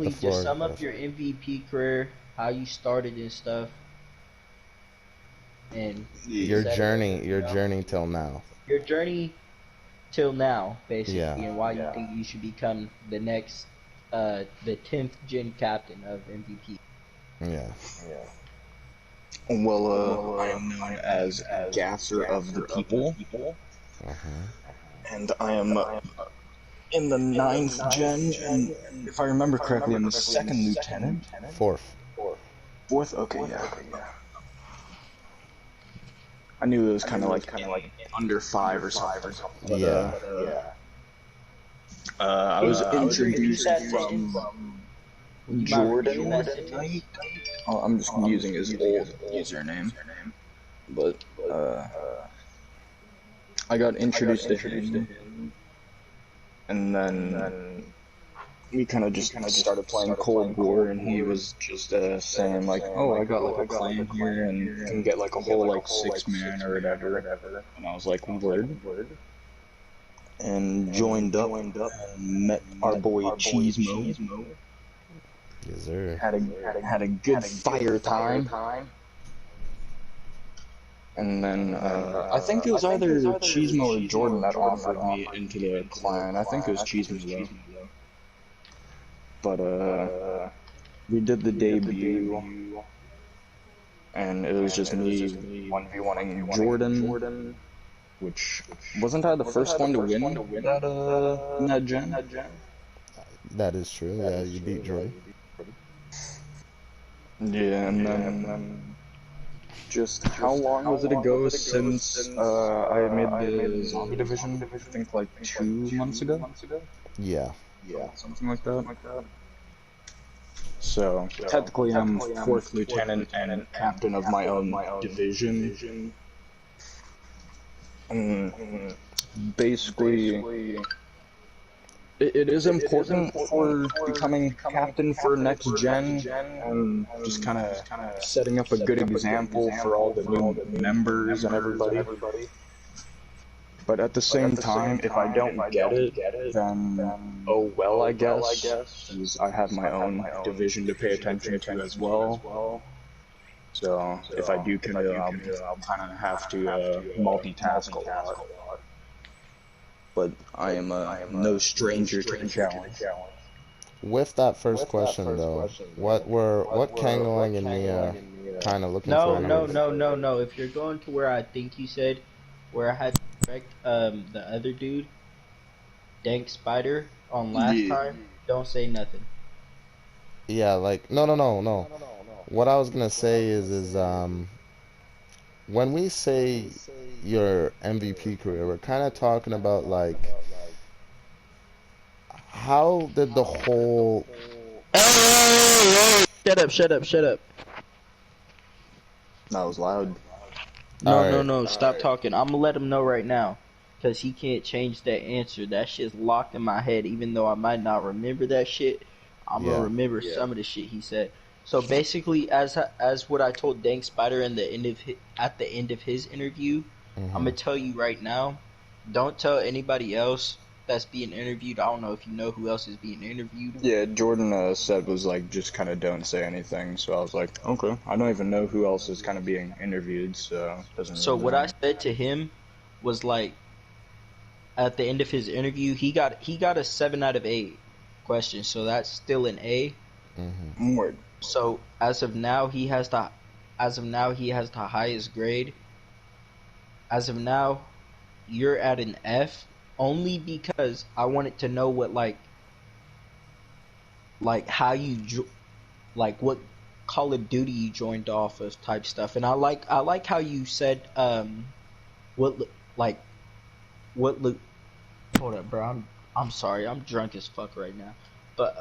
the basically just floor. sum up your MVP career, how you started and stuff, and Yeah. etc. Your journey till now. Your journey till now, Yeah. basically, and why you think you should become the next, the 10th gen captain of MVP. Yeah. Well, I am known as Gasser of the People, Uh-huh. and I am in the ninth gen, and if I remember correctly, I'm the second lieutenant. Fourth. Fourth? Okay, yeah. I knew it was kind of like under five or something. But, Yeah. I was Can you repeat introduced that from Would you mind repeating Jordan that sentence? Knight. Oh, I'm just using his old username, but I got introduced to him, and then we kind of just started playing Cold War, and he was just saying like, "Oh, I got like a clan here, and you can get like a whole like 6-man or whatever." And I was like, "Word," and joined up and met our boy Cheesemo. Yes, sir. Had a good fire time. And then I think it was either Cheesemo or Jordan that offered me into the clan. I think it was Cheesemo though. But we did the debut, and it was just me 1v1ing Jordan, which wasn't I the first one to win that in that gen? That is true. Yeah, you beat Jordan. Yeah, and then just how long was it ago since I made the zombie division? I think like 2 months ago. Yeah. Something like that. So technically, I'm fourth lieutenant and captain of my own division. Basically, it is important for becoming captain for next gen and just kind of setting up a good example for all the new members and everybody. But at the same time, if I don't get it, then oh well, I guess, because I have my own division to pay attention to as well. So if I do commit, I'll kind of have to multitask a lot. But I am no stranger to the challenge. With that first question though, what Kangalang and Mia kind of looking for? No. If you're going to where I think you said, where I had to correct the other dude, Dank Spider, on last time, don't say nothing. Yeah, like no. What I was gonna say is when we say your MVP career, we're kind of talking about like how did the whole Shut up. That was loud. Alright. No, stop talking. I'm gonna let him know right now. Because he can't change that answer. That shit's locked in my head. Even though I might not remember that shit, I'm gonna remember some of the shit he said. So basically, as what I told Dank Spider at the end of his interview, I'm gonna tell you right now. Don't tell anybody else that's being interviewed. I don't know if you know who else is being interviewed. Yeah, Jordan said was like just kind of don't say anything. So I was like, okay, I don't even know who else is kind of being interviewed, so it doesn't. So really what I matter. said to him was like, at the end of his interview, he got a 7 out of 8 question, so that's still an A. Word. So as of now, he has the highest grade. As of now, you're at an F, only because I wanted to know what like how you like what Call of Duty you joined off of type stuff, and I like how you said what like what look. Hold up, bro. I'm sorry. I'm drunk as fuck right now. But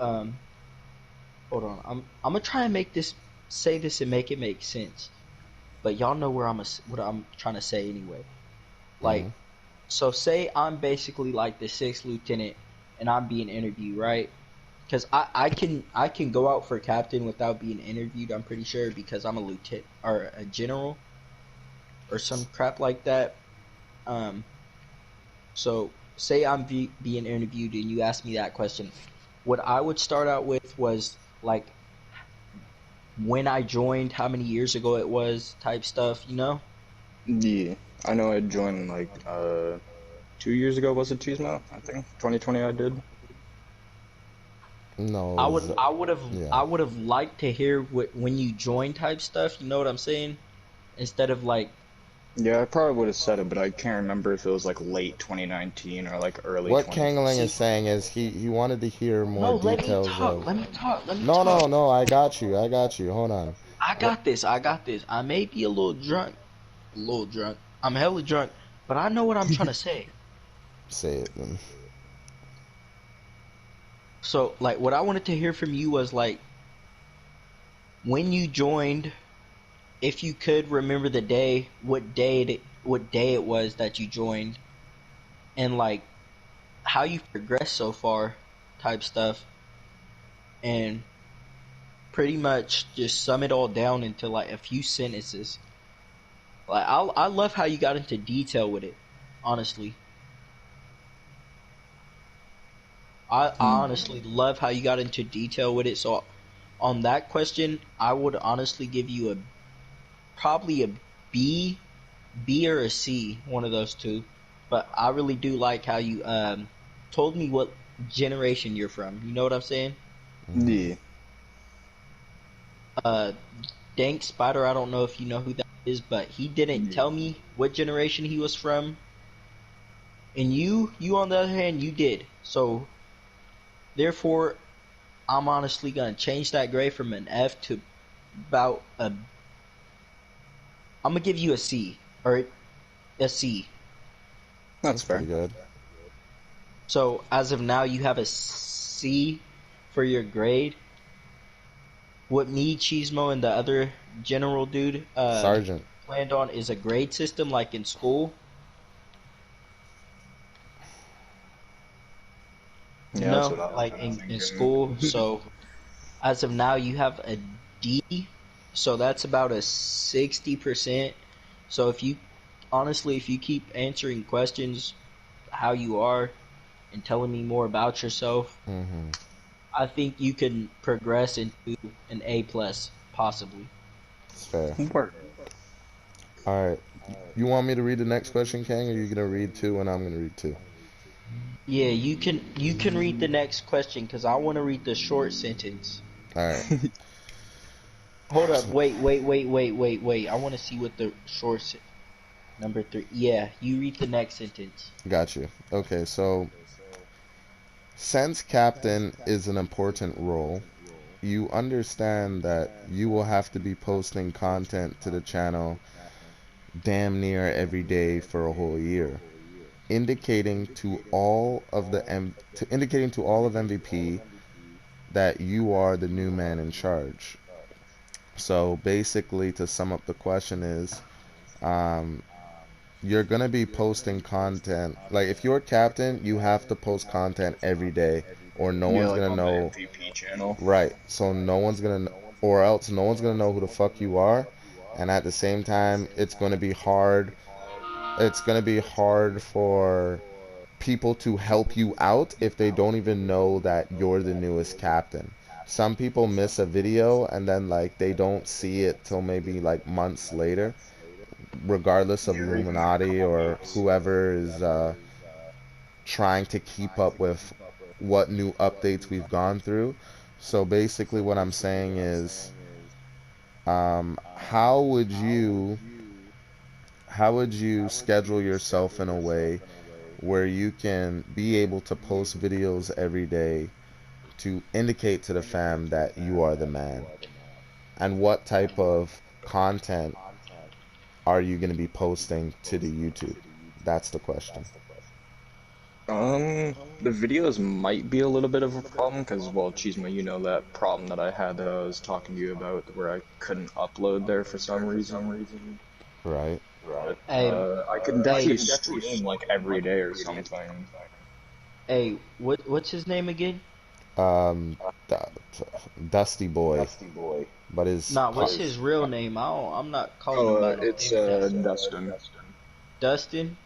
hold on. I'm gonna try and say this and make it make sense. But y'all know what I'm trying to say anyway. Like, so say I'm basically like the 6th lieutenant and I'm being interviewed, right? Because I can go out for captain without being interviewed. I'm pretty sure because I'm a lieutenant or a general or some crap like that. So say I'm being interviewed and you ask me that question. what I would start out with was like when I joined, how many years ago it was, type stuff, you know? Yeah, I know I joined like 2 years ago. Was it cheesemo? I think 2020 I did. No, it I was, would I would have yeah. I would have liked to hear what when you join type stuff, you know what I'm saying? Instead of like, Yeah, I probably would have said it, but I can't remember if it was like late 2019 or like early What 2020. Kangalang is see, saying is he wanted to hear more no, details of. let me No, talk. no, no, I got you. I got you. Hold on. What? I got this. I may be a little drunk. I'm hella drunk, but I know what I'm trying to say. Say it then. So, like, what I wanted to hear from you was like when you joined, if you could remember the day, what day it was that you joined, and like how you've progressed so far, type stuff, and pretty much just sum it all down into like a few sentences. Like, I love how you got into detail with it. Honestly, I honestly love how you got into detail with it. So on that question, I would honestly give you a probably a B, B or a C, one of those two. But I really do like how you told me what generation you're from. You know what I'm saying? Hmm. Yeah. Uh, Dank Spider. I don't know if you know who that is, but he didn't Yeah. tell me what generation he was from. And you on the other hand, you did. So therefore, I'm honestly gonna change that grade from an F to about a. I'm gonna give you a C or a C. That's That's pretty fair. good. So as of now, you have a C for your grade. What me, Cheesemo, and the other general dude Sergeant. planned on is a grade system like in school. You Yeah, that's know, what I was like kind of in thinking. school. So as of now, you have a D. So that's about a 60%. So if you honestly, if you keep answering questions how you are and telling me more about yourself, Hmm. I think you can progress into an A plus, possibly. It's fair. Work. All right. You want me to read the next question, Kang, or are you gonna read two and I'm gonna read two? Yeah, you can read the next question because I want to read the short sentence. All right. Hold up, So, wait. I want to see what the number three. Yeah, you read the next sentence. got you. Okay, so since captain is an important role, you understand that you will have to be posting content to the channel damn near every day for a whole year, indicating to all of MVP that you are the new man in charge. So basically, to sum up the question is, um, you're gonna be posting content. Like if you're captain, you have to post content every day, or no Yeah, one's like gonna on the know. MVP channel. Right. So no one's gonna, or else no one's gonna know who the fuck you are. And at the same time, it's gonna be hard. It's gonna be hard for people to help you out if they don't even know that you're the newest captain. Some people miss a video and then like they don't see it till maybe like months later, regardless of Yeah, or even like a Illuminati couple or weeks. whoever is trying to keep up with what new updates we've gone through. So basically, what I'm saying is, how would you schedule yourself in a way where you can be able to post videos every day to indicate to the fam that you are the man? And what type of content are you going to be posting to the YouTube? That's the question. The videos might be a little bit of a problem because, well, Cheesema, you know that problem that I had that I was talking to you about where I couldn't upload there for some reason. Right? But Hey, I could hey, definitely stream like every day or something. hey, what's his name again? Um, Dusty Boy, but his Nah, what's his real name? I'm not calling him Oh, by his it's name if that's Dustin. Dustin.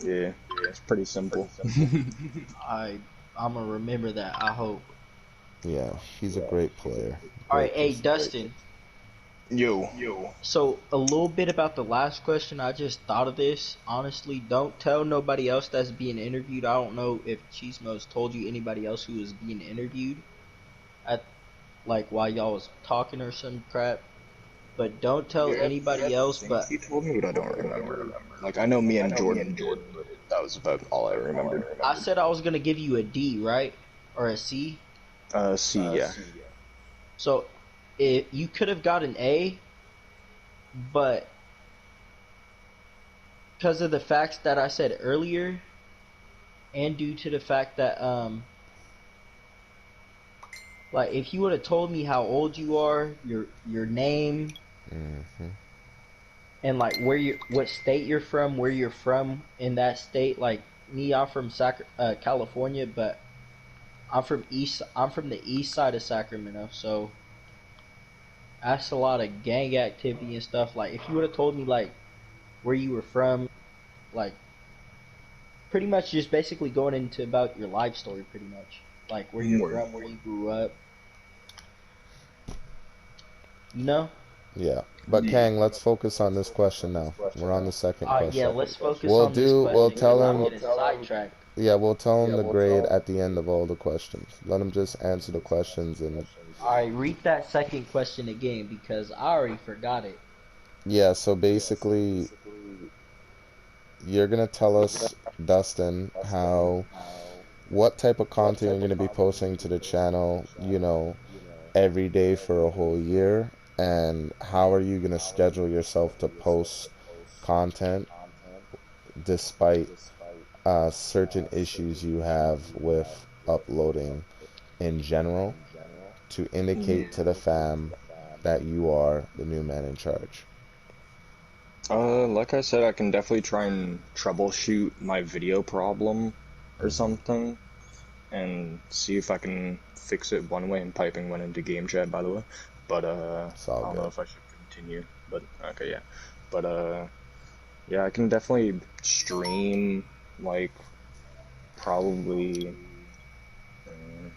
Yeah, it's pretty simple. I I'm gonna remember that. I hope. Yeah, he's a great player. All right, Great hey piece. Dustin. Yo. So a little bit about the last question. I just thought of this. Honestly, don't tell nobody else that's being interviewed. I don't know if Cheesemo's told you anybody else who was being interviewed at like while y'all was talking or some crap. But don't tell Yeah, I anybody else. think But he told me, but I don't remember. Like, I know me and Jordan did, but that was about all I remembered. I said I was gonna give you a D, right, or a C. C, yeah. So if you could have got an A, but because of the facts that I said earlier, and due to the fact that like if you would have told me how old you are, your name, Hmm. and like what state you're from, where you're from in that state. Like me, I'm from California, but I'm from the east side of Sacramento, so that's a lot of gang activity and stuff. Like if you would have told me like where you were from, like pretty much just basically going into about your life story, pretty much like where you're Word. from, where you grew up, you know. Yeah. But Kang, let's focus on this question now. We're on the second Yeah, question. let's focus We'll on this do. We'll question tell because I'm him. getting sidetracked. Yeah, we'll tell him the grade at the end of all the questions. Let him just answer the questions and All right, read that second question again because I already forgot it. yeah. So basically, you're gonna tell us, Dustin, how what type of content you're gonna be posting to the channel. Every day for a whole year, and how are you gonna schedule yourself to post content despite certain issues you have with uploading in general to Yeah. indicate to the fam that you are the new man in charge. Like I said, I can definitely try and troubleshoot my video problem or Hmm. something and see if I can fix it one way, and piping went into game chat, by the way. But, It's all I don't know good. if I should continue, but, okay, yeah. But, yeah, I can definitely stream, like, probably, mm,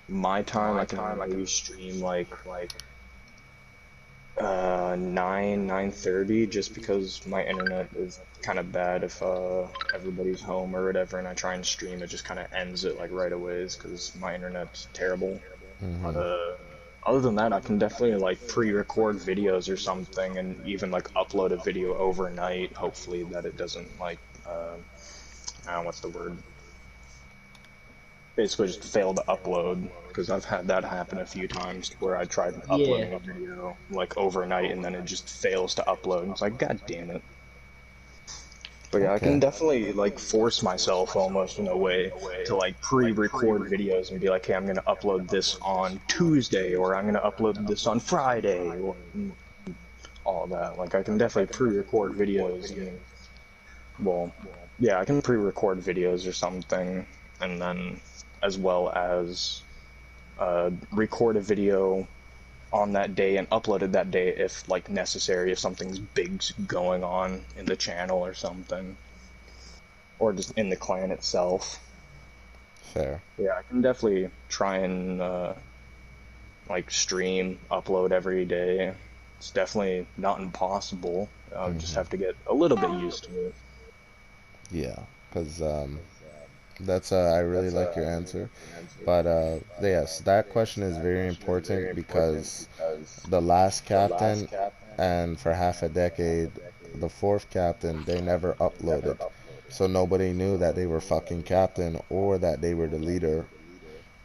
my time, I can maybe stream, like, 9:30, just because my internet is kind of bad if everybody's home or whatever, and I try and stream, it just kind of ends it like right away because my internet's terrible. But Hmm. other than that, I can definitely like pre-record videos or something, and even like upload a video overnight. Hopefully that it doesn't like I don't know what's the word, basically just fail to upload, because I've had that happen a few times where I tried Yeah, uploading a video like overnight and then it just fails to upload. It's like, god damn it. But yeah, I can Okay. definitely like force myself almost in a way to like pre-record videos and be like, hey, I'm gonna upload this on Tuesday, or I'm gonna upload this on Friday, or all that. Like I can definitely pre-record videos and, well, yeah, I can pre-record videos or something, and then as well as record a video on that day and upload it that day if like necessary, if something's big's going on in the channel or something, or just in the clan itself. Fair. Yeah, I can definitely try and like stream, upload every day. It's definitely not impossible. I'll just Hmm. have to get a little bit used to it. Yeah, because that's I really like your answer, but yes, that question is very important because the last captain and for half a decade, the fourth captain, they never uploaded. So nobody knew that they were fucking captain or that they were the leader.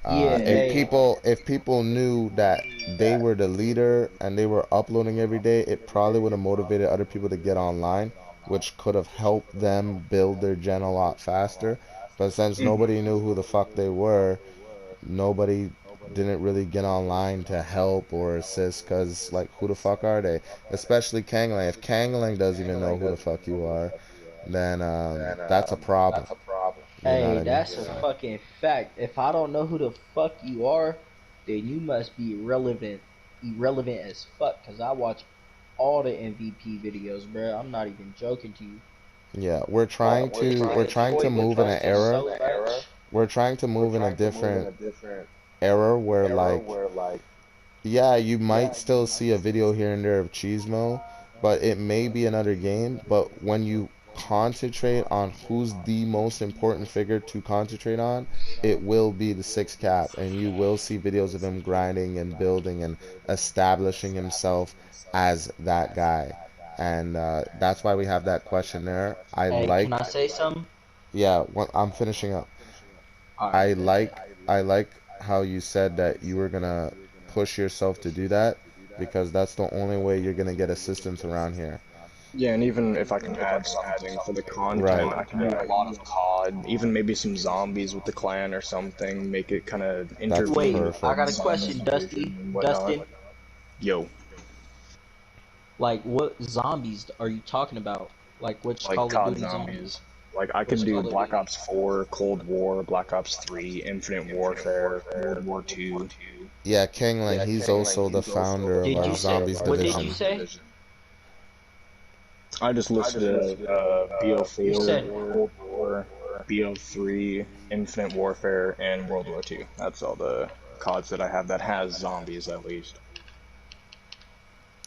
yeah. Hey, If people knew that they were the leader and they were uploading every day, it probably would have motivated other people to get online, which could have helped them build their gen a lot faster. But since Hmm. nobody knew who the fuck they were, nobody didn't really get online to help or assist because like who the fuck are they, especially Kangalang. If Kangalang doesn't even know who the fuck you are, then that's a problem, you know what hey, I mean? that's a fucking fact. If I don't know who the fuck you are, then you must be irrelevant as fuck. Cause I watch all the MVP videos, bro. I'm not even joking to you. Yeah, They we're trying to exploit the move in an culture era, so much. we're trying to move in a different era where like yeah, you might still see a video here and there of cheesemo, but it may be another game. But when you concentrate on who's the most important figure to concentrate on, it will be the six cap, and you will see videos of him grinding and building and establishing himself as that guy. And that's why we have that question there. I Hey, can like, I say something? yeah, I'm finishing up. Alright. I like how you said that you were gonna push yourself to do that because that's the only way you're gonna get assistance around here. Yeah, and even if I can add something for the Right. content, I can do a lot of COD, even maybe some zombies with the clan or something, make it kind of That's intervene Wait, with I perfect. got the a zombies question, division Dusty. and whatnot. Dustin, Yo, like, what zombies are you talking about? Like, which like Call of COD Duty zombies? zombies. Like I could Which do Call of Black Duty? Ops 4, Cold War, Black Ops 3, Infinite Warfare, World War 2. Yeah, Kangalang, he's also the founder of Did our you say? zombies What did you division. say? I just listed You BO4, said. Cold War, BO3, Infinite Warfare, and World War 2. That's all the CODs that I have that has zombies at least.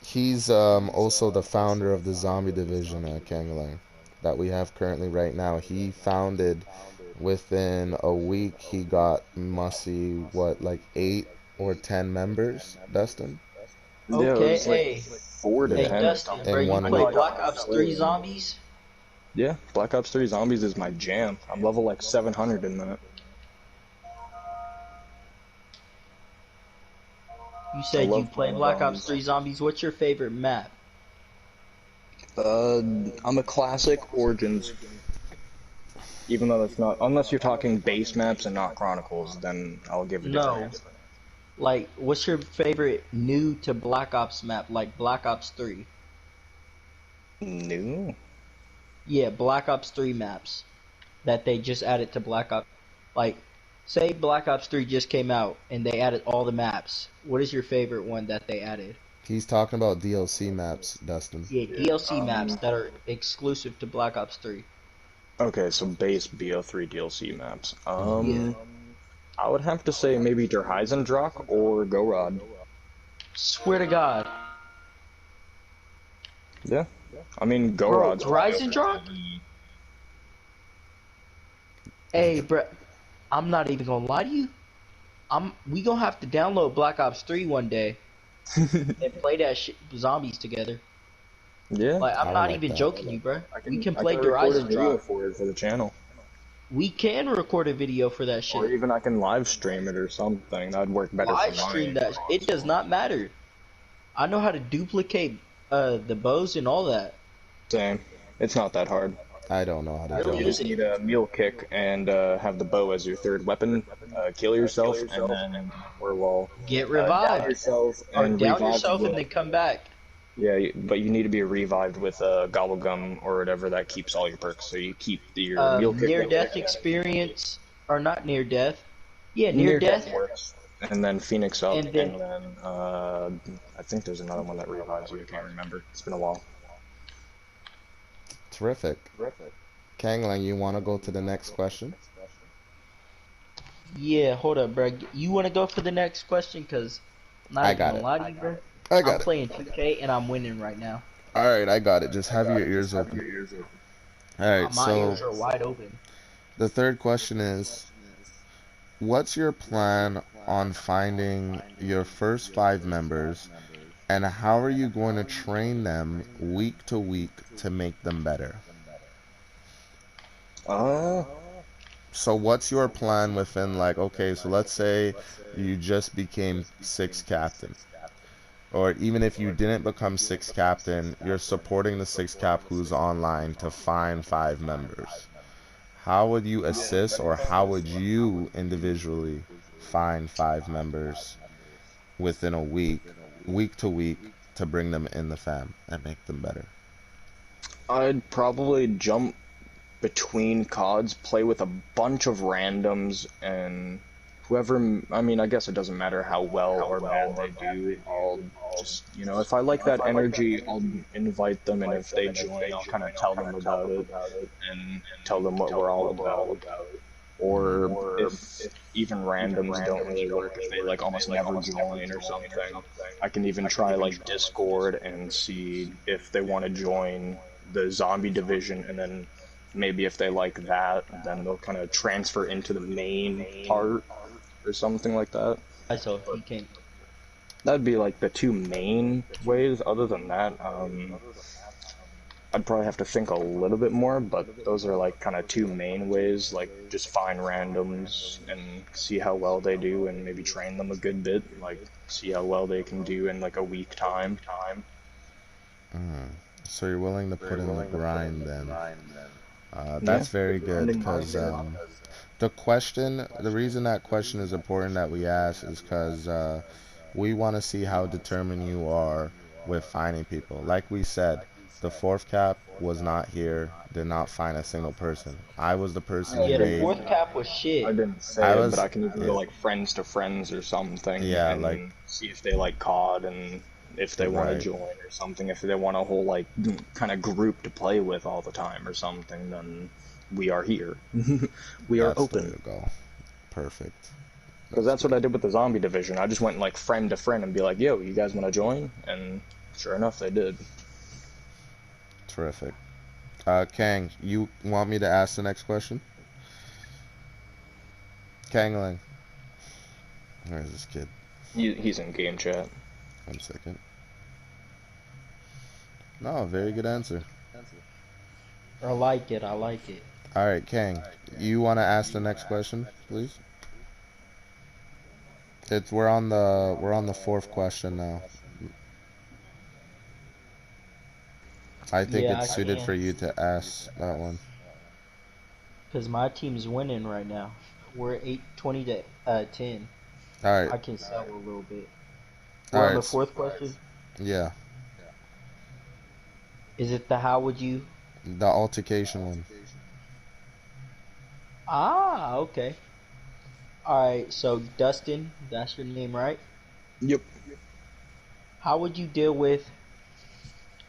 He's also the founder of the zombie division at Kangalang that we have currently right now. He founded within a week. He got must see what like 8 or 10 members, Dustin, Yeah, it Okay, was like hey, 4 to hey, in 10 or Dustin, bro, something. in you I one know play I week. got Black my Ops 3 sword. Zombies? Yeah, Black Ops 3 Zombies is my jam. I'm level like 700 in that. You I said you love play playing Black Ops zombies. 3 Zombies. What's your favorite map? Uh, I'm a classic Origins. Even though that's not, unless you're talking base maps and not Chronicles, then I'll give a different No. answer. Like, what's your favorite new to Black Ops map? Like Black Ops 3? New? Yeah, Black Ops 3 maps that they just added to Black Ops. Like, say Black Ops 3 just came out and they added all the maps. What is your favorite one that they added? He's talking about DLC maps, Dustin. Yeah, DLC maps that are exclusive to Black Ops 3. Okay, so base BO3 DLC maps. Yeah. I would have to say maybe Der Heisendrock or Gorod. Swear to God. Yeah. I mean, Bro, Gorod's Horizon Drop? Hey, bro, I'm not even gonna lie to you. We gonna have to download Black Ops 3 one day and play that shit zombies together. Yeah. Like, I I'm would not like even that. joking you, bro. We can I play can record a Horizon video Drop. for it for the channel. We can record a video for that Or shit. even I can live stream it or something. That'd work better Live for stream mine. that. It does not matter. I know how to duplicate the bows and all that. Same. It's not that hard. I don't know how to do Really You it. just need a mule kick and have the bow as your third weapon. Kill yourself, and then Get down revived. yourself Or and down revive yourself and with. then come back. Yeah, but you need to be revived with gobblegum or whatever that keeps all your perks. So you keep your mule kick. Near death experience. Or not near death. Yeah, Near near death. death works. And then Phoenix up, And and then- then I think there's another one that revives you. I can't remember. It's been a while. Terrific. Kangalang, you want to go to the next question? Yeah, hold up, bro. You want to go for the next question? Because I'm not I even got gonna it. lie to you, bro. I I'm got it. playing 2K and I'm winning right now. All right, I got it. Just have your ears open. All right, My so ears are wide open. the third question is, what's your plan on finding your first 5 members, and how are you going to train them week to week to make them better? So what's your plan within, like, okay, so let's say you just became 6th captain, or even if you didn't become 6th captain, you're supporting the 6th cap who's online to find 5 members. How would you assist, or how would you individually find 5 members within a week, week to week, to bring them in the fam and make them better? I'd probably jump between CODs, play with a bunch of randoms, and whoever, I mean, I guess it doesn't matter how well or bad they do. I'll just, if I like that energy, I'll invite them, and if they join, I'll kind of tell them about it and tell them what we're all about. or if even randoms don't really work, if they like almost never join or something, I can even try like Discord and see if they want to join the zombie division, and then maybe if they like that, then they'll kind of transfer into the main part or something like that. So he can't. That'd be like the two main ways. Other than that, I'd probably have to think a little bit more, but those are like kind of two main ways, like just find randoms and see how well they do and maybe train them a good bit, like see how well they can do in like a week time. So you're willing to put in the grind then. That's very good, because the reason that question is important that we ask is because we want to see how determined you are with finding people. Like we said, the fourth cap was not here, did not find a single person. I was the person Yeah, who the made. fourth cap was shit. I didn't say it, but I can even go like friends to friends or something, Yeah, and like see if they like COD and if they want to Right. join or something. If they want a whole like kind of group to play with all the time or something, then we are here. We are That's the way open. to go. Perfect. Because that's what I did with the zombie division. I just went like friend to friend and be like, "Yo, you guys want to join?" And sure enough, they did. Terrific. Kang, you want me to ask the next question? Kangalang. Where's this kid? He's in game chat. 1 second. No, very good answer. I like it. I like it. All right, Kang, you want to ask the next question, please? We're on the fourth question now. I think Yeah, it's I suited can. for you to ask that one. Because my team's winning right now. We're 20 to 10. All I right. can sell a little bit. All We're on right. the fourth question. Yeah, Is it the how would you? the altercation one. Ah, okay. Alright, so Dustin, that's your name, right? Yep. How would you deal with,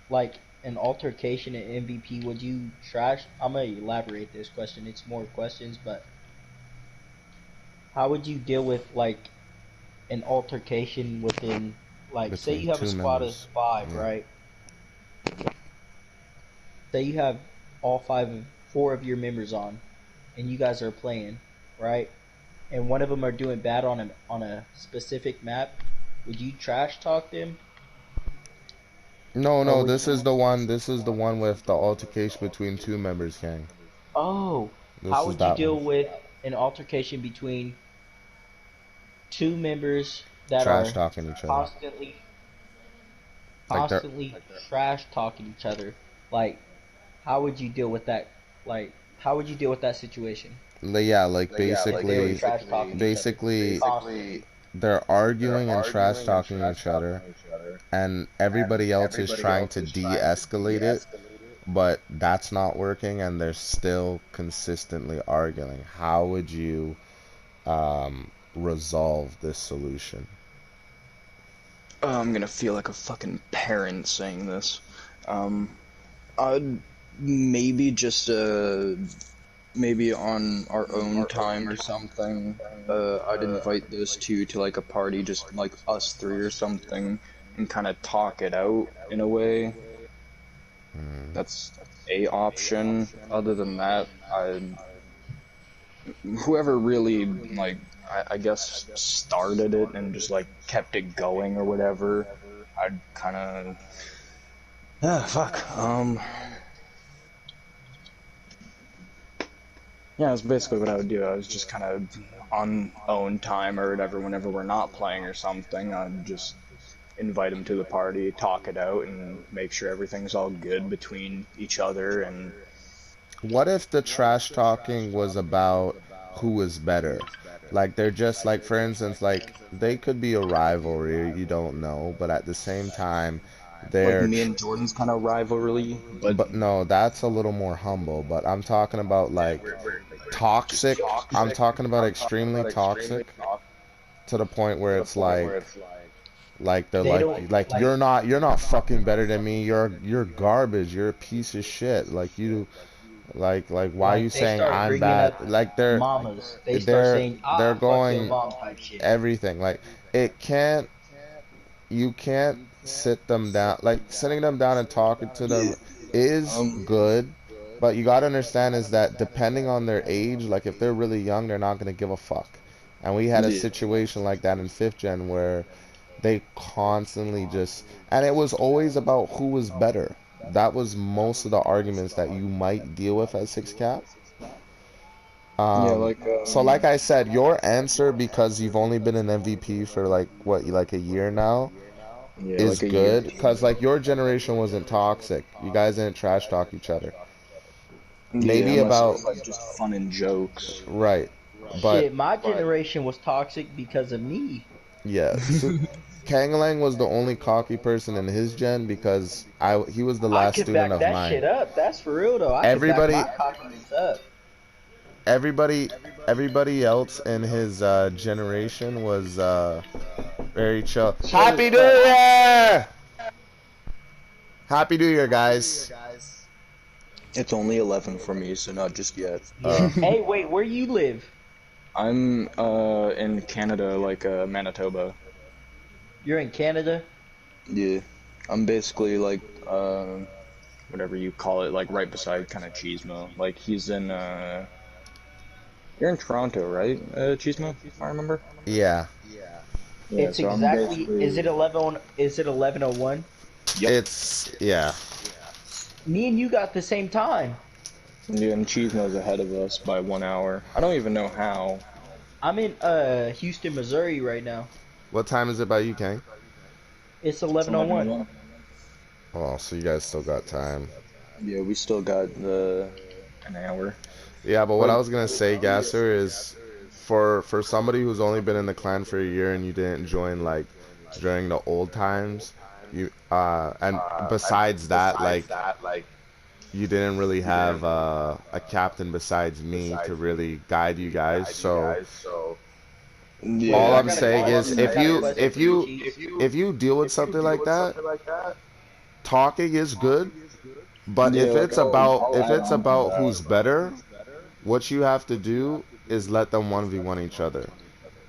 like, an altercation at MVP? Would you trash? I'm gonna elaborate this question. It's more questions, but how would you deal with, like, an altercation within, like, say Between you have a two squad of members. 5, Yeah. right? Say you have four of your members on, and you guys are playing, right? And one of them are doing bad on a specific map. Would you trash talk them, No, or no, would this you? is the one. This is the one with the altercation between two members, Kang. Oh, This how is would you that one. deal with an altercation between two members that Trash are talking each other. constantly Like they're constantly trash talking each other? Like, how would you deal with that? Like, how would you deal with that situation? yeah, like If they were trash talking each other basically constantly. they're arguing and trash talking each other, and everybody else is trying to de-escalate it, but that's not working, and they're still consistently arguing. How would you resolve this solution? I'm gonna feel like a fucking parent saying this. I'd maybe just maybe on our own time or something. I'd invite those two to like a party, just like us three or something, and kind of talk it out in a way. That's a option. Other than that, whoever really like I guess started it and just like kept it going or whatever, I'd kind of fuck. Yeah, that's basically what I would do. I was just kind of on own time or whatever. Whenever we're not playing or something, I'd just invite them to the party, talk it out, and make sure everything's all good between each other. And What if the trash talking was about who is better? Like they're just like, for instance, like they could be a rivalry, you don't know, but at the same time, like they're me and Jordan's kind of rivalry, but but no, that's a little more humble. But I'm talking about like toxic. I'm talking about extremely toxic to the point where it's like they're They don't like you're not fucking better than me. You're garbage. You're a piece of shit. Like you Like why are you Like they saying start I'm bringing bad? up Like mamas. They start they're saying, they're fuck your going mom type shit. everything. Like it can't you can't sit them down. Like sitting them down and talking to Yeah. them is good, but you gotta understand is that depending on their age, like if they're really young, they're not gonna give a fuck. And we had a Yeah. situation like that in fifth gen where they constantly just, and it was always about who was better. That was most of the arguments that you might deal with at six cap. Yeah, Um, like so like I said, your answer, because you've only been an MVP for like what, like a year now, yeah, is like a year. good because like your generation wasn't toxic. You guys didn't trash talk each other. Yeah, Maybe unless it about was like just fun and jokes. right, but Shit, my generation was toxic because of me. yeah, so Kangalang was the only cocky person in his gen because I he was the I last could student back of that mine. shit up. That's for real though. I could back Everybody, my cockiness up. everybody, everybody else in his generation was very chill. Chill as Happy New fuck. Year! Happy New Year, guys. It's only 11 for me, so not just yet. Yeah. Hey, wait, where you live? I'm in Canada, like Manitoba. You're in Canada? Yeah, I'm basically like whatever you call it, like right beside kind of Cheesemo. Like he's in you're in Toronto, right? Cheesemo, if I remember. Yeah, Yeah, It's so I'm exactly. Is it basically 11? Is it 11:01? yep. it's yeah. Me and you got the same time. Yeah, and Cheesemo's ahead of us by 1 hour. I don't even know how. I'm in Houston, Missouri right now. What time is it by you, Kang? It's It's 11:01. 11:01. Oh, so you guys still got time. Yeah, we still got an hour. Yeah, but what I But was gonna say, Gasser, is for somebody who's only been in the clan for a year and you didn't join like during the old times, you and besides that, like you didn't really have a captain besides me to really guide you guys. So all Wait, yeah, I'm saying is I got a question for you, Cheese. if you deal with something like that, talking is good. But yeah, like I'll if add it's on to about that. who's better, what you have to do is let them 1v1 each other.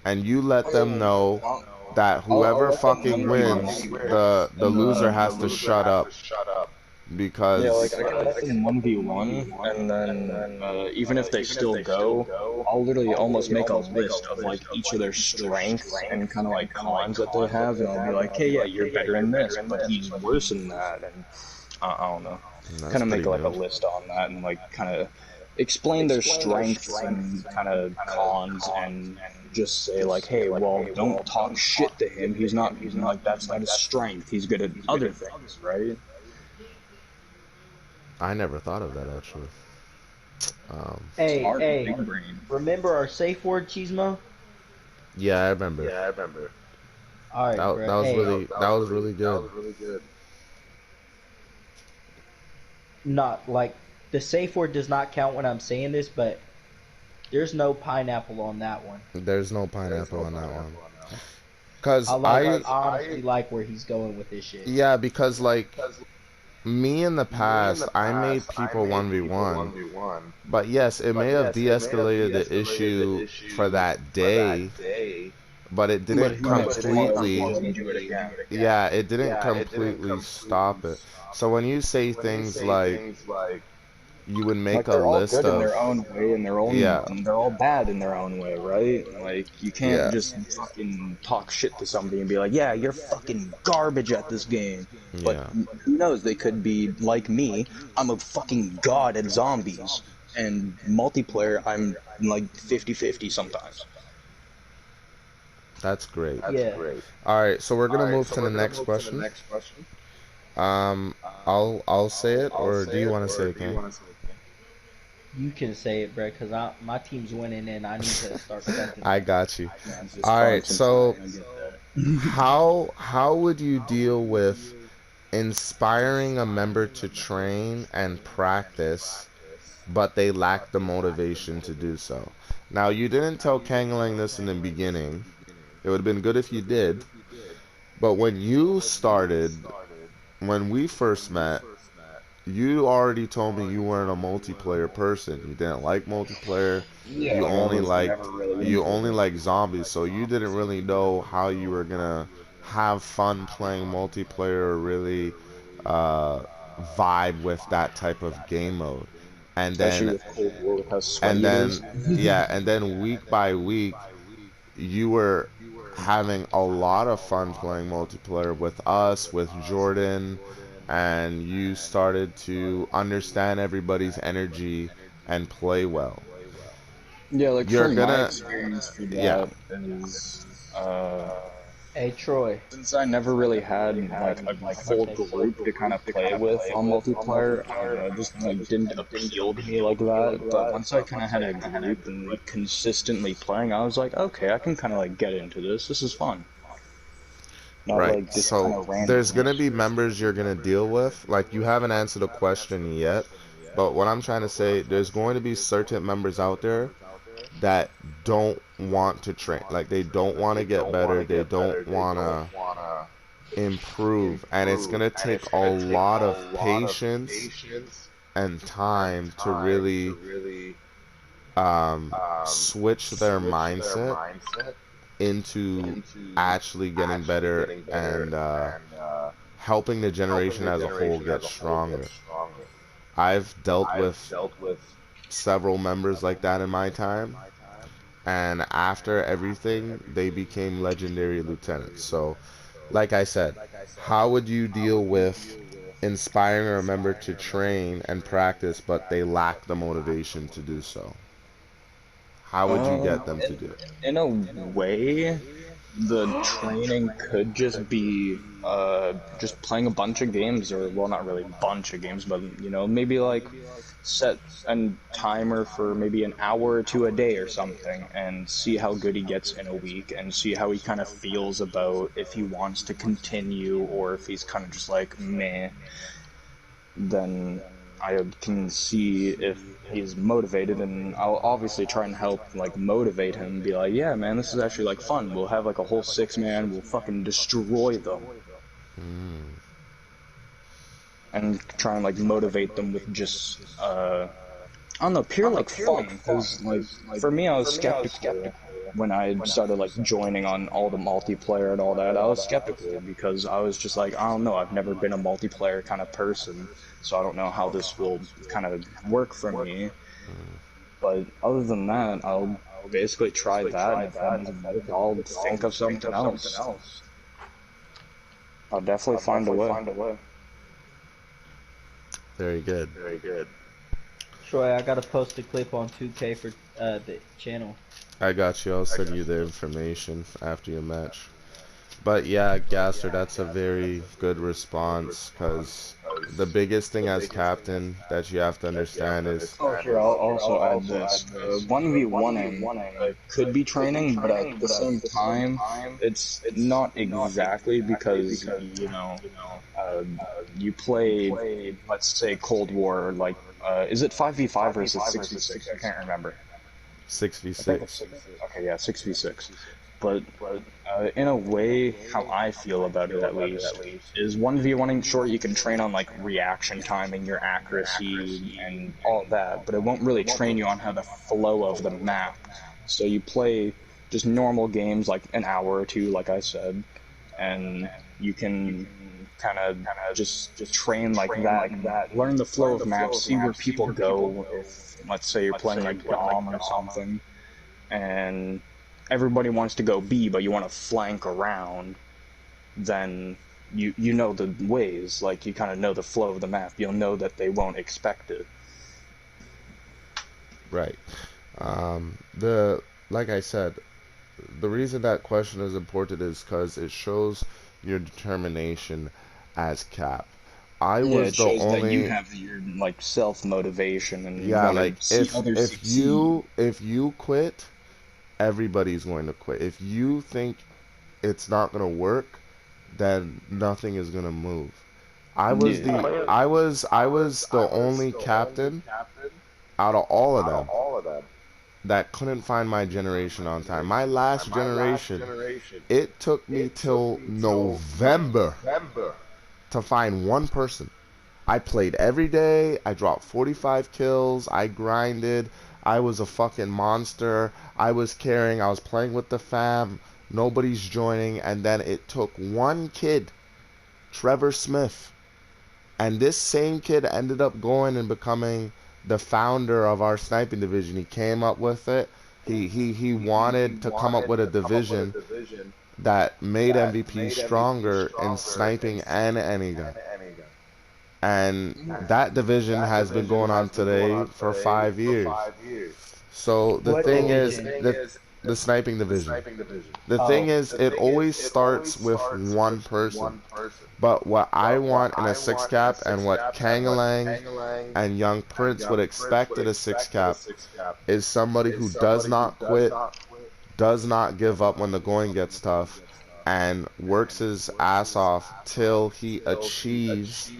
And you let them know I'll, that I'll whoever let them fucking 1v1 wins, anyway, the and loser has to shut up yeah, like because I can let them 1v1, and then even if they still go, I'll literally almost make a list of like each of their strengths and kind of like cons that they have, and I'll be like, hey, yeah, you're better in this, but he's worse in that, and I don't know, that's kind of pretty make like a good. list on that, and like kind of explain their strengths and kind of cons, and just say like, hey, well, don't talk shit to him. He's not like that's not his strength. He's good at other things, right? I never thought of that actually. Hey, Smart, hey, big brain. remember our safe word, Cheesemo? Yeah, I remember. All right, bro. Hey, That was really good. not like the safe word does not count when I'm saying this, but there's no pineapple on that one. There's no pineapple on that one. Cause I honestly like where he's going with this shit. yeah, because like me in the past, I made people 1v1. But yes, it may have de-escalated the issue for that day, but it But didn't who knows? They might completely, fucking do it again. yeah, it didn't completely stop it. So when you say things like you would make Like a they're all list good in of, their own way, and yeah, they're all bad in their own way, right? Like you can't yeah, just fucking talk shit to somebody and be like, yeah, you're fucking garbage at this game. But yeah, who knows? They could be like me. I'm a fucking god at zombies, and multiplayer, I'm like 50-50 sometimes. that's great. Yeah, All right, so we're gonna move to the next question. Um, I'll say it, or do you want to say it, Ken? you can say it, bro, because my team's winning and I need to start something. I got you. Man's just All throwing right, some so shit, I get that. how would you deal with inspiring a member to train and practice, but they lack the motivation to do so? Now, you didn't tell Kangalang this in the beginning. It would have been good if you did. But when you started, when we first met, you already told me you weren't a multiplayer person. You didn't like multiplayer. Yeah, You like I only was never liked really you into only it. like zombies, so you didn't really know how you were gonna have fun playing multiplayer or really uh, vibe with that type of game mode. And Especially then with Cold War, with how and sweaty it is. then yeah, and then week by week you were having a lot of fun playing multiplayer with us, with Jordan, and you started to understand everybody's energy and play well. Yeah, like You're from my gonna, experience for yeah, that is, uh, Hey Troy. since I never really had like a full group to kind of play with on multiplayer, I don't know, it just like didn't appeal to me like that. But once I kind of had a group and like consistently playing, I was like, okay, I can kind of like get into this. This is fun. Not right. like just kind So of there's randomly. gonna be members you're gonna deal with. Like you haven't answered a question yet, but what I'm trying to say, there's going to be certain members out there that don't want to train. Like they don't want to get better. They don't want to improve, and it's going to take a lot of patience and time to really switch their mindset into actually getting better and helping the generation as a whole get stronger. I've dealt with several members like that in my time, and after everything, they became legendary lieutenants. So, like I said, how would you deal with inspiring a member to train and practice, but they lack the motivation to do so? How would you get them to do it? In a way, the training could just be just playing a bunch of games, or well, not really a bunch of games, but maybe like set a timer for maybe an hour or two a day or something, and see how good he gets in a week, and see how he kind of feels about if he wants to continue or if he's kind of just like meh. Then I can see if he's motivated, and I'll obviously try and help like motivate him. Be like, yeah, man, this is actually like fun. We'll have like a whole 6 man. We'll fucking destroy them, Mm, and try and like motivate them with just I don't know, pure like fun. Because like for me, I was skeptical when I started like joining on all the multiplayer and all that. I was skeptical because I was just like, I don't know, I've never been a multiplayer kind of person, so I don't know how this will kind of work for me. But other than that, I'll basically try that, and if that doesn't work, I'll think of something else. I'll definitely find a way. very good. Troy, I gotta post a clip on 2K for the channel. I got you. I'll send you the information after your match. But yeah, Gasser, that's a very good response because the biggest thing as captain that you have to understand is Oh, here, I'll also add this. 1v1ing could be training, but at the same time, it's not exactly because, uh, you play, let's say, Cold War, like, is it 5v5 or is it 6v6? I can't remember. I think it's 6v6. 6. Okay, yeah, 6v6. But in a way, how I feel about it at least is 1v1ing. Sure, you can train on like reaction timing, your accuracy, and all that, but it won't really train you on how the flow of the map. So you play just normal games like an hour or two, like I said, and you can kind of just train like that, learn the flow of maps, see where people go. If let's say you're playing like Dom or something, and everybody wants to go B, but you want to flank around, then you know the ways. Like you kind of know the flow of the map. You'll know that they won't expect it. Right. The like I said, the reason that question is important is because it shows your determination as Cap. I Yeah, was it the shows that you only have your like self motivation and yeah, want to like see others succeed. if you quit, everybody's going to quit. If you think it's not going to work, then nothing is going to move. Yeah. I was the only captain out of all of them that couldn't find my generation on time. My last generation, it took me till November to find one person. I played every day. I dropped 45 kills. I grinded. I was a fucking monster. I was carrying. I was playing with the fam. Nobody's joining. And then it took one kid, Trevor Smith. And this same kid ended up going and becoming the founder of our sniping division. He came up with it. He wanted to come up with a division that made MVP stronger in sniping and any gun. And that division has been going on today for 5 years. So the What thing is, division? the sniping division. The thing Oh, is, it always starts with one person. But what I want in a six cap and what Kangalang and Young Prince would expect in a six cap is somebody who does not quit, does not give up when the going gets tough, and works his ass off till he achieves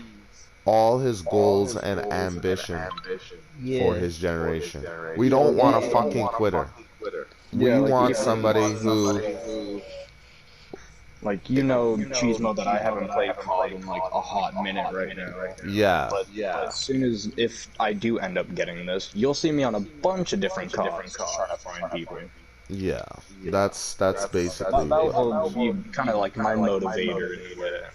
all his goals and ambition for yeah. his generation. We don't want a fucking quitter. We Yeah, like want somebody who, like cheesemo that I haven't played COD in like a hot minute right now. yeah, But as soon as if I do end up getting this, you'll see me on a bunch of different CODs trying to find people. yeah. That's basically That it. will be kind of like my motivator.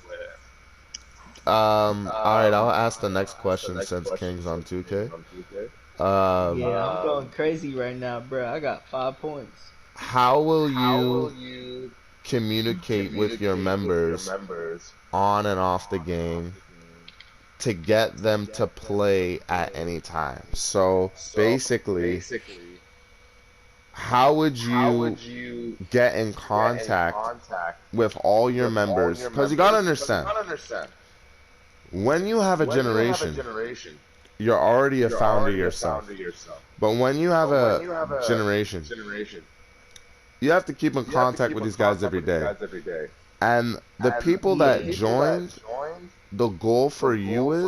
All right, I'll ask the next question since King's on 2K. Yeah, I'm going crazy right now, bro. I got 5 points. How will you communicate with your members on and off the game to get them to play at any time? So basically, how would you get in contact with all your members? Because you gotta understand, when you have a generation, you're already a founder yourself. But when you have a generation, you have to keep in contact with these guys every day. And the people that joined, the goal for you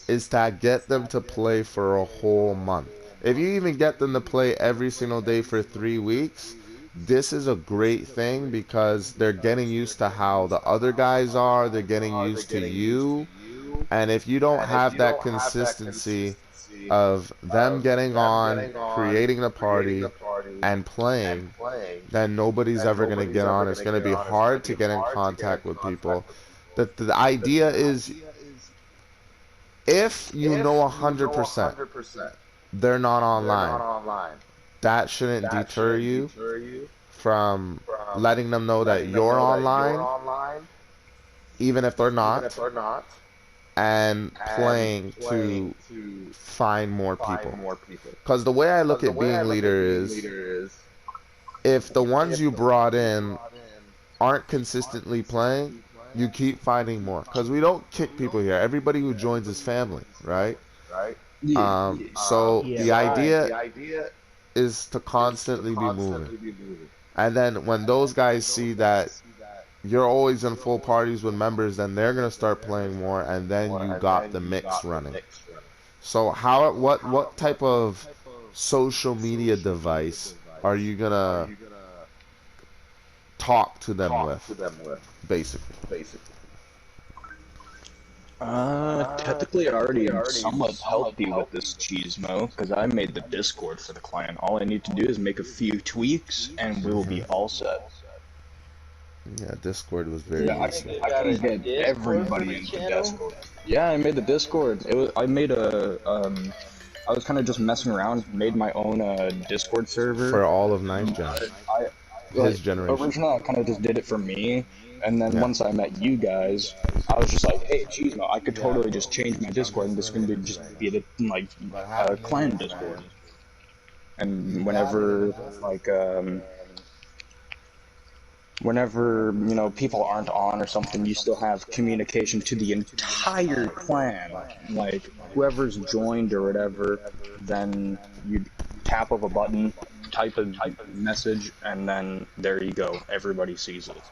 is to get them to play for a whole month. If you even get them to play every single day for 3 weeks, this is a great thing because they're getting used to how the other guys are, they're getting used to you. And if you don't have that consistency of them getting on, creating the party, and playing, then nobody's ever going to get on. It's going to be hard to get in contact with people. The idea is, if you know 100% they're not online, that shouldn't deter you from letting them know that you're online, even if they're not, and playing to find more people. Because the way I look at being leader is, if the ones you brought in aren't consistently playing, you keep finding more. Because we don't kick people here. Everybody who joins is family, right? So Yeah, the right. idea is to constantly be moving. And then when those guys see that you're always in full parties with members, then they're gonna start playing more, and then you got the mix running. So what type of social media device are you gonna talk to them with, basically? Technically, I already somewhat helped you with this cheesemo because I made the Discord for the clan. All I need to do is make a few tweaks, and we will be all set. Yeah, Discord was very Yeah, easy. I can get everybody into Discord. Yeah, I made the Discord. I made I was kind of just messing around, made my own Discord server. For all of 9th Gen. His generation. Originally, I kind of just did it for me, and then once I met you guys, I was just like, hey, cheesemo, I could totally just change my Discord, and this can be the, like, clan Discord. And whenever, like, whenever, people aren't on or something, you still have communication to the entire clan. Like, whoever's joined or whatever, then you tap of a button, type a message, and then there you go. Everybody sees it.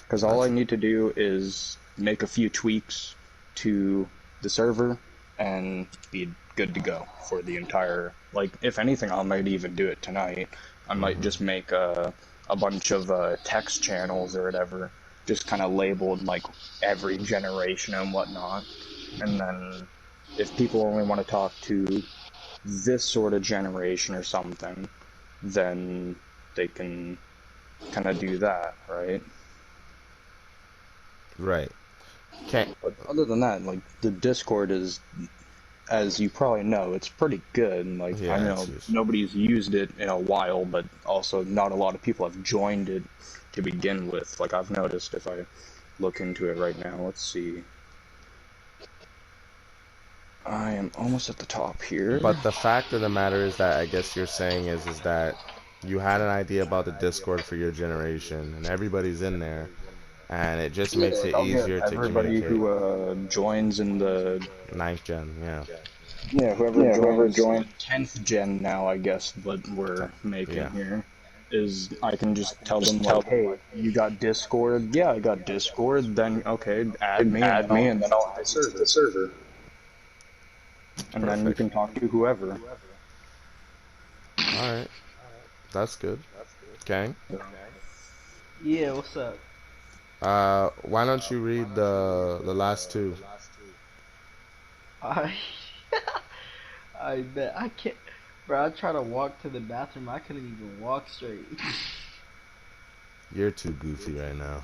Because all I need to do is make a few tweaks to the server and be good to go for the entire, like, if anything, I might even do it tonight. I might just make a bunch of text channels or whatever, just kind of labeled like every generation and whatnot. And then if people only want to talk to this sort of generation or something, then they can kind of do that, right? Right. Can't. But other than that, like the Discord is, as you probably know, it's pretty good. Like I Yeah, know nobody's used it in a while, but also not a lot of people have joined it to begin with. Like I've noticed if I look into it right now, let's see. I am almost at the top here. But the fact of the matter is that I guess you're saying is that you had an idea about the Discord for your generation, and everybody's in there, and it just Yeah, makes it I'll get easier to everybody communicate. who joins in the Ninth gen, yeah. yeah whoever joins 10th gen now, I guess what we're making Yeah. here is I can just tell them like, hey, you got Discord? Yeah, I got Discord. Then okay, add me and then I'll add the server. And then you Perfect. can talk to whoever. All right, that's good. Gang. Yeah, what's up? Why don't you read the last two? I I bet I can't, bro. I tried to walk to the bathroom. I couldn't even walk straight. You're too goofy right now.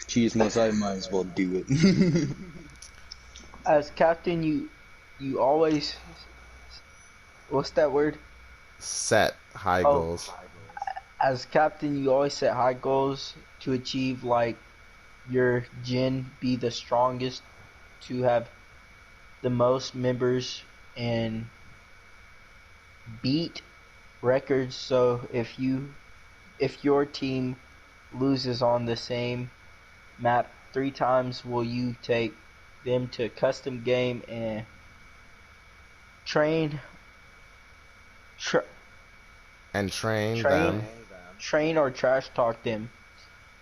Cheesemo, I might as well do it. As captain, you always, what's that word? Set high goals. As captain, you always set high goals to achieve like your gen be the strongest, to have the most members and beat records. So if your team loses on the same map 3 times, will you take them to custom game and train train or trash talk them?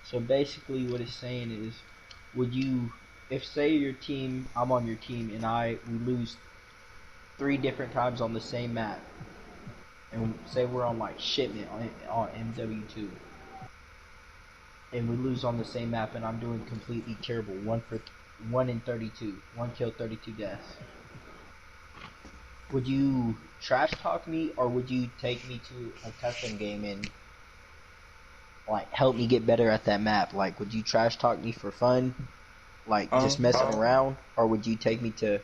So basically what it's saying is, would you, if say your team, I'm on your team and we lose 3 different times on the same map, and say we're on like shipment on MW2, and we lose on the same map, and I'm doing completely terrible, 1 in 32, 1 kill, 32 deaths. Would you trash talk me, or would you take me to a custom game and like help me get better at that map? Like, would you trash talk me for fun, like just messing around, or would you take me to,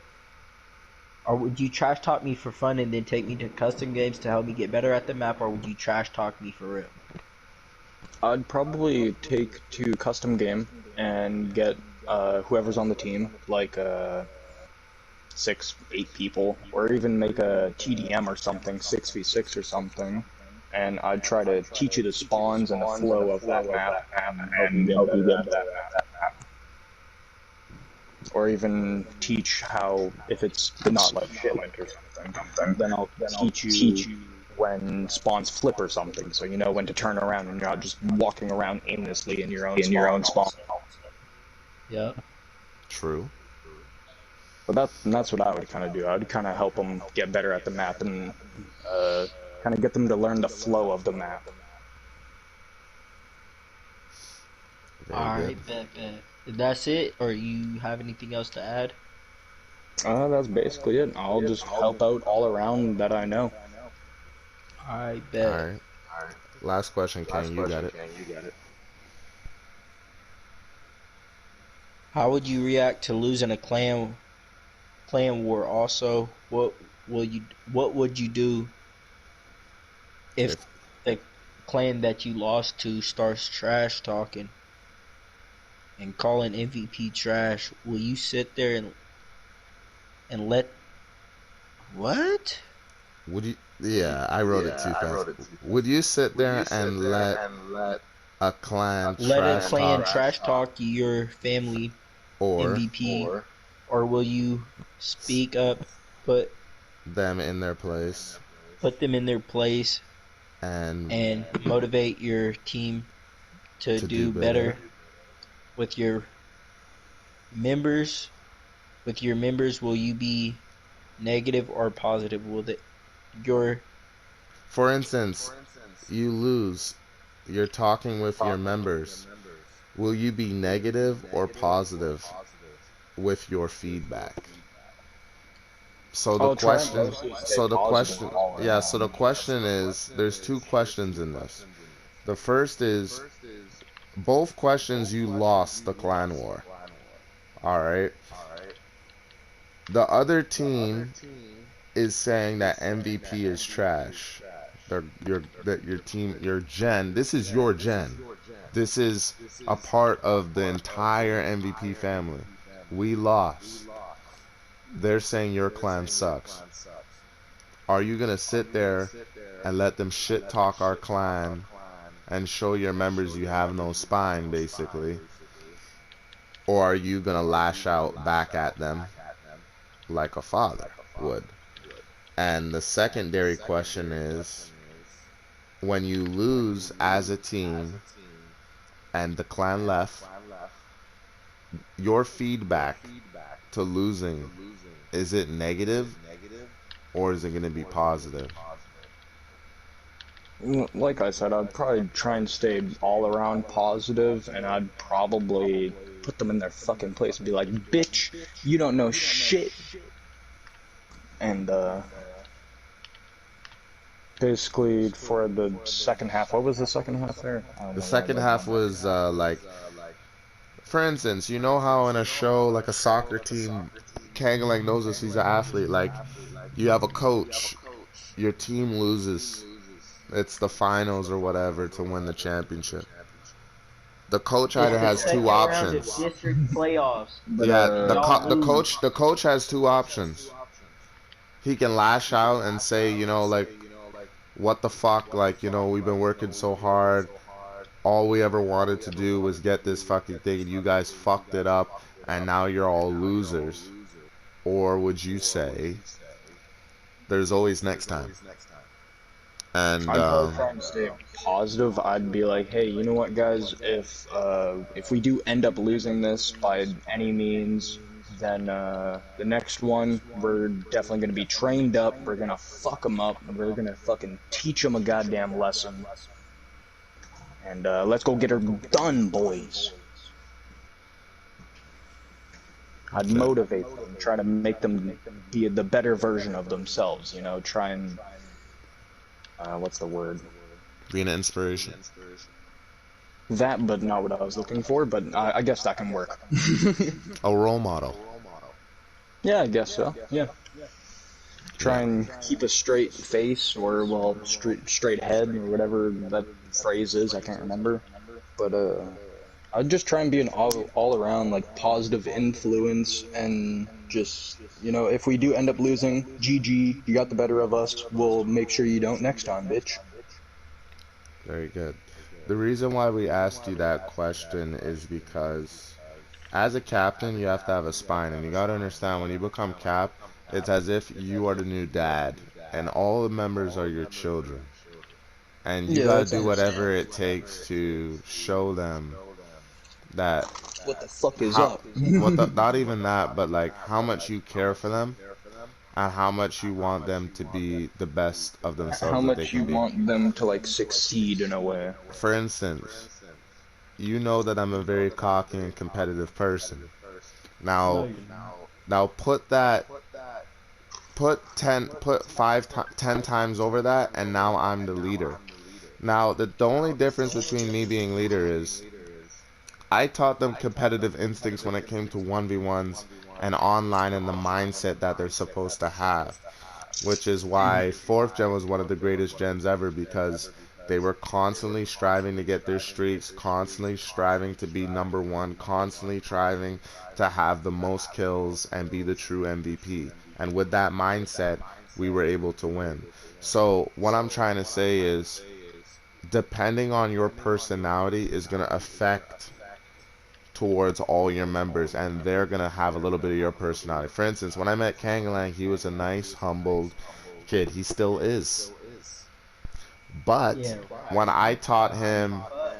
or would you trash talk me for fun and then take me to custom games to help me get better at the map, or would you trash talk me for real? I'd probably take to custom game and get whoever's on the team, like 6, 8 people, or even make a TDM or something, 6v6 or something, and I'd try to teach you the spawns and the flow of that map and help you get better at that map. Or even teach how, if it's not like shipment or something, then I'll teach you when spawns flip or something, so you know when to turn around and you're not just walking around aimlessly in your own spawn. Yeah. True. But that's what I would kind of do. I would kind of help them get better at the map and kind of get them to learn the flow of the map. Alright, bet. That's it, or you have anything else to add? That's basically it. I'll just help out all around that I know. Alright, bet. All right. Last question, Ken. You got it. How would you react to losing a clan war? Also, what would you do if the clan that you lost to starts trash talking and calling MVP trash? Will you sit there and let what? Would you? Yeah, I wrote it too fast. Would you sit there and let a clan trash talk your family or MVP, or will you speak up, put them in their place, and motivate your team to do better with your members? With your members, will you be negative or positive? Will your, for instance, you lose You're talking with your members. Will you be negative or positive with your feedback? So the I'll try and question, mostly stay so the positive question, all yeah, so the around. question is, there's two questions in this. The first is, both questions you lost the clan war. All right. The other team is saying that MVP is trash. That your team, your gen. This is your gen. This is a part of the entire MVP family. We lost. They're saying your clan sucks. Are you gonna sit there and let them shit talk our clan and show your members you have no spine, basically? Or are you gonna lash out back at them like a father would? And the secondary question is, when you lose as a team and the clan left, your feedback to losing, is it negative or is it going to be positive? Like I said, I'd probably try and stay all around positive, and I'd probably put them in their fucking place and be like, bitch, you don't know shit. And, basically, for the second half, what was the second half there? I don't The know what I second wrote half down. was like, for instance, you know how in a show like a soccer team, Kangalang knows this, he's an athlete. Like, you have a coach, your team loses, it's the finals or whatever to win the championship. The coach It's either the has two second round of options. district playoffs. But, Yeah, Y'all lose. the coach has two options. He can lash out and say, like, what the fuck, like, we've been working so hard. All we ever wanted to do was get this fucking thing, and you guys fucked it up, and now you're all losers. Or would you say, there's always next time? And I'd probably try and stay positive. I'd be like, hey, you know what, guys? If we do end up losing this by any means, then the next one we're definitely gonna be trained up. We're gonna fuck them up. We're gonna fucking teach them a goddamn lesson. And let's go get her done, boys. I'd okay, motivate them, try to make them be the better version of themselves. You know, try and what's the word? being an inspiration. That, but not what I was looking for, but I guess that can work. A role model. Yeah, I guess so. Yeah. Yeah. Try and keep a straight face, or, well, straight head, or whatever that phrase is, I can't remember. But, I'd just try and be an all around, like, positive influence, and just, if we do end up losing, GG, you got the better of us, we'll make sure you don't next time, bitch. Very good. The reason why we asked you that question is because as a captain, you have to have a spine, and you gotta understand when you become cap, it's as if you are the new dad, and all the members are your children, and you Yeah, gotta that's do whatever it understandable. takes to show them that What the fuck is how up? not even that, but like how much you care for them and how much you want them to be the best of How themselves that they much you can be. want them to, like, succeed in a way. For instance, you know that I'm a very cocky and competitive person. No, Now, you're not. put that, put 10 times over that, and now I'm the leader. Now, the only difference between me being leader is I taught them competitive instincts when it came to 1v1s and online and the mindset that they're supposed to have, which is why 4th gen was one of the greatest gens ever because they were constantly striving to get their streaks, constantly striving to be number one, constantly striving to have the most kills and be the true MVP. And with that mindset, we were able to win. So what I'm trying to say is, depending on your personality is going to affect towards all your members, and they're gonna have a little bit of your personality. For instance, when I met Kangalang, he was a nice, humbled kid. He still is. But Yeah, when right. I taught him But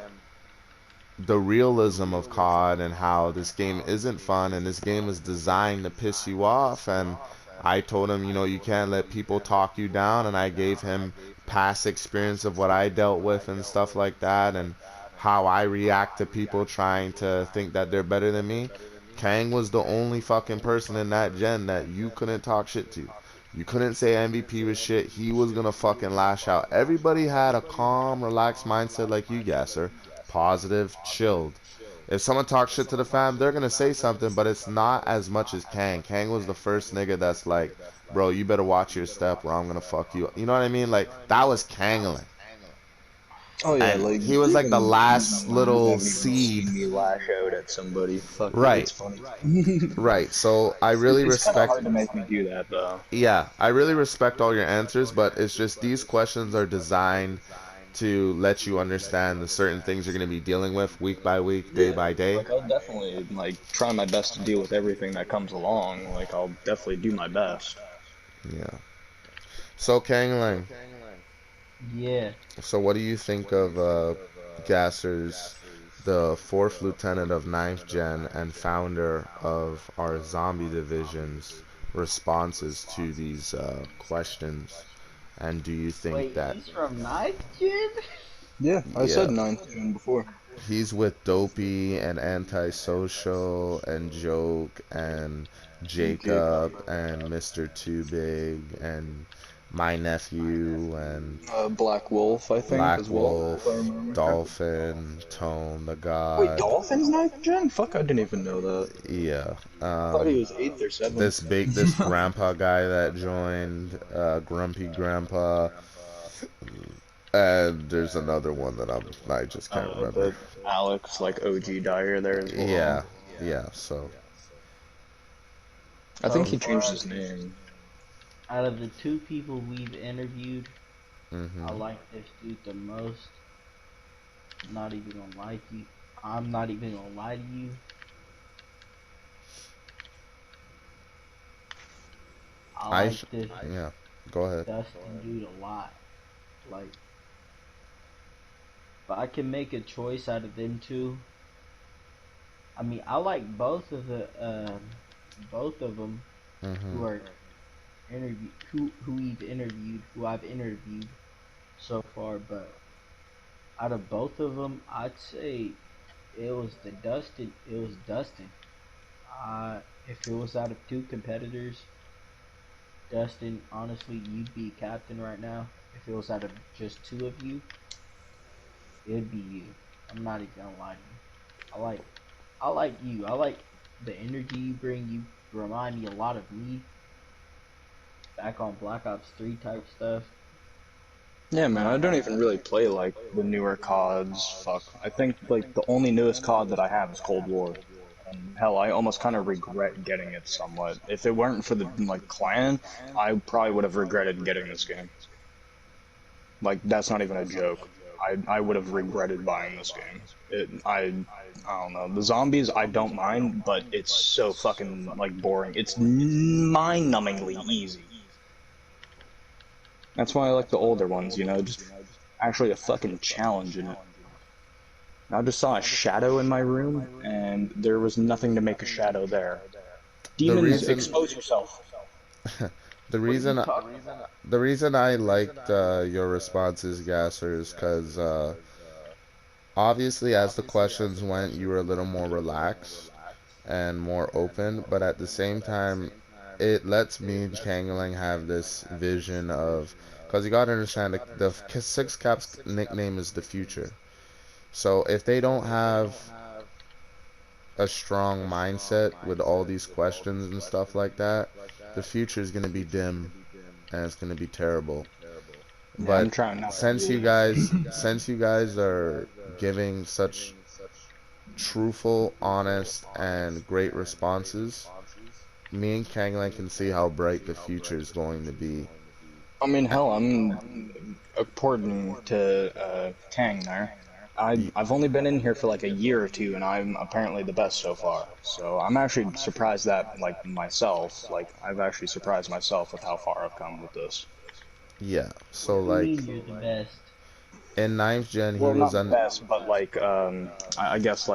the realism of COD and how this game isn't fun and this game is designed to piss you off, and I told him, you know, you can't let people talk you down, and I gave him past experience of what I dealt with and stuff like that, and how I react to people trying to think that they're better than me. Kang was the only fucking person in that gen that you couldn't talk shit to. You couldn't say MVP was shit. He was gonna fucking lash out. Everybody had a calm, relaxed mindset like you, Gasser. Positive, chilled. If someone talks shit to the fam, they're gonna say something, but it's not as much as Kang. Kang was the first nigga that's like, bro, you better watch your step or I'm gonna fuck you. You know what I mean? Like, that was Kangalang. Oh yeah, And like he was like the even last you little haven't even seed. seen me lash out at somebody. Fuck it, Right, it's funny. right. So I really It's kind of respect, hard to make me do that though. yeah, I really respect all your answers, but it's just these questions are designed to let you understand the certain things you're going to be dealing with week by week, day Yeah, by day. like I'll definitely like try my best to deal with everything that comes along. Like I'll definitely do my best. Yeah. So, Kang Lang, Yeah. so what do you think of Gasser's, the fourth lieutenant of ninth Gen and founder of our zombie division's responses to these questions? And do you think Wait, that, he's from ninth gen? Yeah, I yeah, said ninth gen before. he's with Dopey and Antisocial and Joke and Jacob, Jacob and Mr. Too Big and my nephew and Black Wolf, I think as Black well, if I Wolf, remember correctly. Dolphin, Tone the Wait, God. Dolphin's ninth gen? Fuck, I didn't even know that. Yeah. I thought he was eighth or seventh. This grandpa guy that joined, Grumpy Grandpa, and there's another one that I just can't remember. The Alex, like OG Dyer there as well. Yeah, yeah. So, I think So he changed far, his name. out of the two people we've interviewed, I hmm like this dude the most. I'm not even gonna lie to you. I'm not even gonna lie to you. I like this yeah. Go ahead. Dustin dude a lot. Like, if I can make a choice out of them two, I mean, I like both of them hmm who are who I've interviewed so far. But out of both of them, I'd say it was Dustin. If it was out of two competitors, Dustin, honestly, you'd be captain right now. If it was out of just two of you, it'd be you. I'm not even gonna lie to you. I like you. I like the energy you bring. You remind me a lot of me back on Black Ops 3 type stuff. Yeah, man, I Um, don't even really play like the newer CODs. Fuck. I think like the only newest COD that I have is Cold War. And hell, I almost kind of regret getting it somewhat. If it weren't for the like clan, I probably would have regretted getting this game. Like that's not even a joke. I would have regretted buying this game. I don't know. The zombies I don't mind, but it's so fucking like boring. It's mind-numbingly easy. That's why I like the older ones, you know, just actually a fucking challenge in it. I just saw a shadow in my room, and there was nothing to make a shadow there. The Demons, reason, expose yourself. the what are you reason, talking about? the reason I liked your responses, Gasser, is because obviously, as the questions went, you were a little more relaxed and more open, but at the same time, it lets me and Kangalang have this vision of, because you gotta understand, the Six Caps nickname is the future. So if they don't have a strong mindset with all these questions and stuff like that, the future is gonna be dim and it's gonna be terrible. Yeah, But I'm trying not to since be. you guys are giving such truthful, honest, and great responses, me and Kangland can see how bright the future is going to be. I mean, hell, I'm according to Kang there. I've only been in here for like a year or two, and I'm apparently the best so far. So I'm actually surprised that like myself, like I've actually surprised myself with how far I've come with this. Yeah. What So do you like mean you're the best? in ninth gen, he Well, was not on. best, but like I guess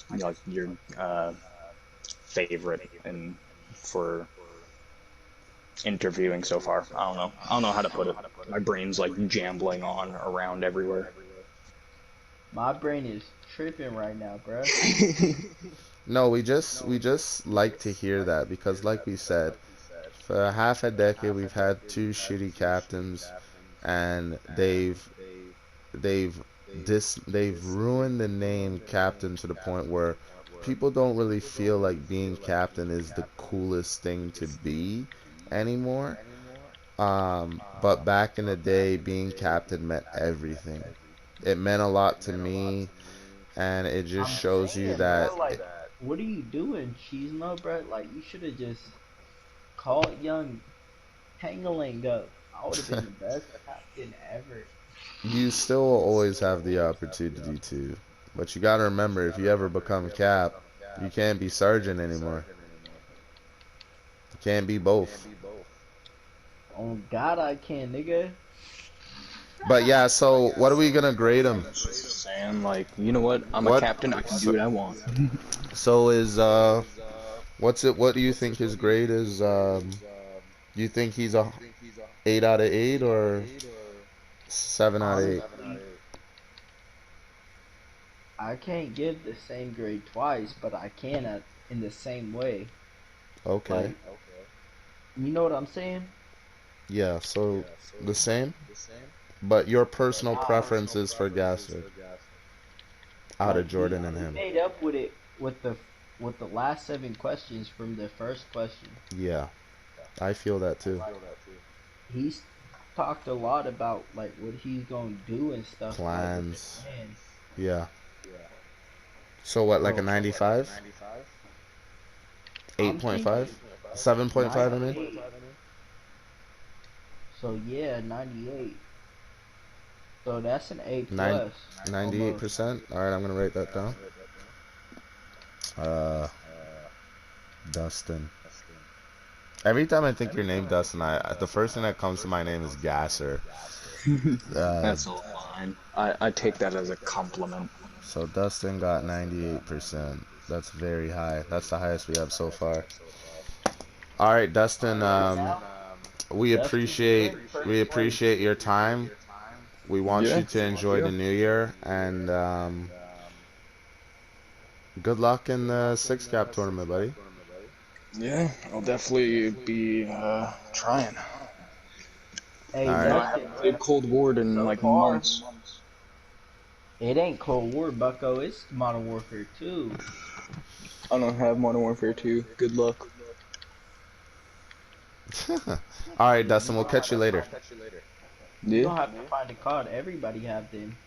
you know, like your favorite and for interviewing so far. I don't know. I don't know how to put it. My brain's like jambling on around everywhere. My brain is tripping right now, bruh. No, we just like to hear that because, like we said, for half a decade we've had two shitty captains, and they've they've ruined the name captain to the point where people don't really feel like being captain is the coolest thing to be anymore. But back in the day, being captain meant everything. It meant a lot to me, and it just I'm shows you saying, that. bro, like, what are you doing, cheesemo, bro? Like, you should have just called young Kangalang up. I would have been the best captain ever. You still will always have the opportunity to, but you gotta remember, if you ever become cap, you can't be sergeant anymore. You can't be both. Oh God, I can, nigga. But yeah, so what are we gonna grade him? Just saying, like, you know what? I'm a What? captain. I can do what I want. So is what's it? What do you think his grade is? You think he's a 8 out of 8 or 7 out of 8? Honestly, I can't give the same grade twice, but I can in the same way. Okay. Like, you know what I'm saying? Yeah. So the same, but your personal preferences for Gasser out of Like Jordan and him. made up with it with the last 7 questions from the first question. Yeah, I feel that too. He's talked a lot about like what he's gonna do and stuff like with his Plans. plan. Yeah. So what, like a So 95? I'm thinking 8.5? 7.5, I mean? 98. So yeah, 98. So that's an A Nine, plus almost. 98%? Alright, I'm gonna write that down. Uh, Dustin. Every time I think your name, Dustin, the first thing that comes to my name is Gasser. Uh, That's all fine. I take that as a compliment. so Dustin got 98%. That's very high. That's the highest we have so far. Alright, Dustin, we Dustin's appreciate first we place. appreciate your time. We want Yeah, you to thank enjoy the you. new year, and good luck in the six cap tournament, buddy. Yeah, I'll definitely be trying. All Hey You know, right. I haven't Dustin, played Cold War in so like far months. it ain't Cold War, Bucko. It's Modern Warfare 2. I don't have Modern Warfare 2. Good luck. All right, Yeah, Dustin. We'll catch you later. you Yeah. don't have to find a COD. Everybody have them.